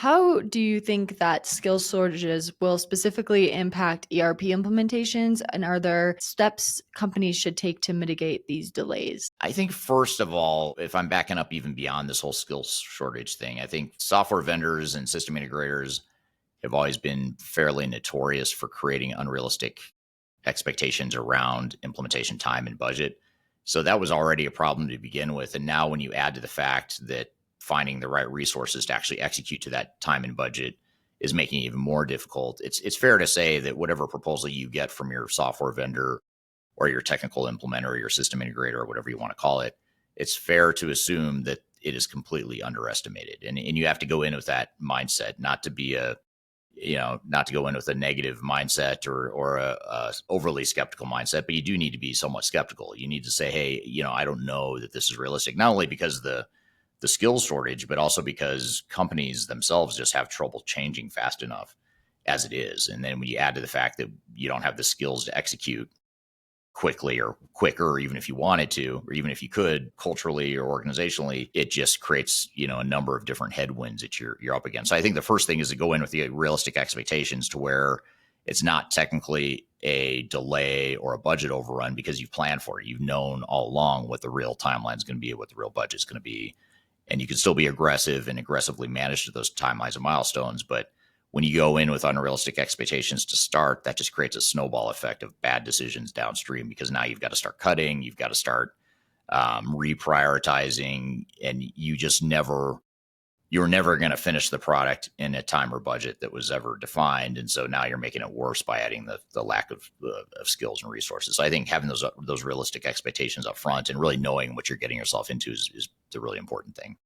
How do you think that skills shortages will specifically impact ERP implementations? And are there steps companies should take to mitigate these delays? I think first of all, if I'm backing up even beyond this whole skills shortage thing, I think software vendors and system integrators have always been fairly notorious for creating unrealistic expectations around implementation time and budget. So that was already a problem to begin with. And now when you add to the fact that finding the right resources to actually execute to that time and budget is making it even more difficult, it's fair to say that whatever proposal you get from your software vendor or your technical implementer or your system integrator or whatever you want to call it, it's fair to assume that it is completely underestimated. And you have to go in with that mindset, not to be not to go in with a negative mindset or a overly skeptical mindset, but you do need to be somewhat skeptical. You need to say, hey, I don't know that this is realistic, not only because of the skills shortage, but also because companies themselves just have trouble changing fast enough as it is. And then when you add to the fact that you don't have the skills to execute quickly or quicker, or even if you wanted to, or even if you could culturally or organizationally, it just creates, a number of different headwinds that you're up against. So I think the first thing is to go in with the realistic expectations to where it's not technically a delay or a budget overrun because you've planned for it. You've known all along what the real timeline is going to be, what the real budget is going to be. And you can still be aggressive and aggressively manage those timelines and milestones. But when you go in with unrealistic expectations to start, that just creates a snowball effect of bad decisions downstream, because now you've got to start cutting, you've got to start reprioritizing, and you're never going to finish the product in a time or budget that was ever defined. And so now you're making it worse by adding the lack of skills and resources. So I think having those realistic expectations up front and really knowing what you're getting yourself into is the really important thing.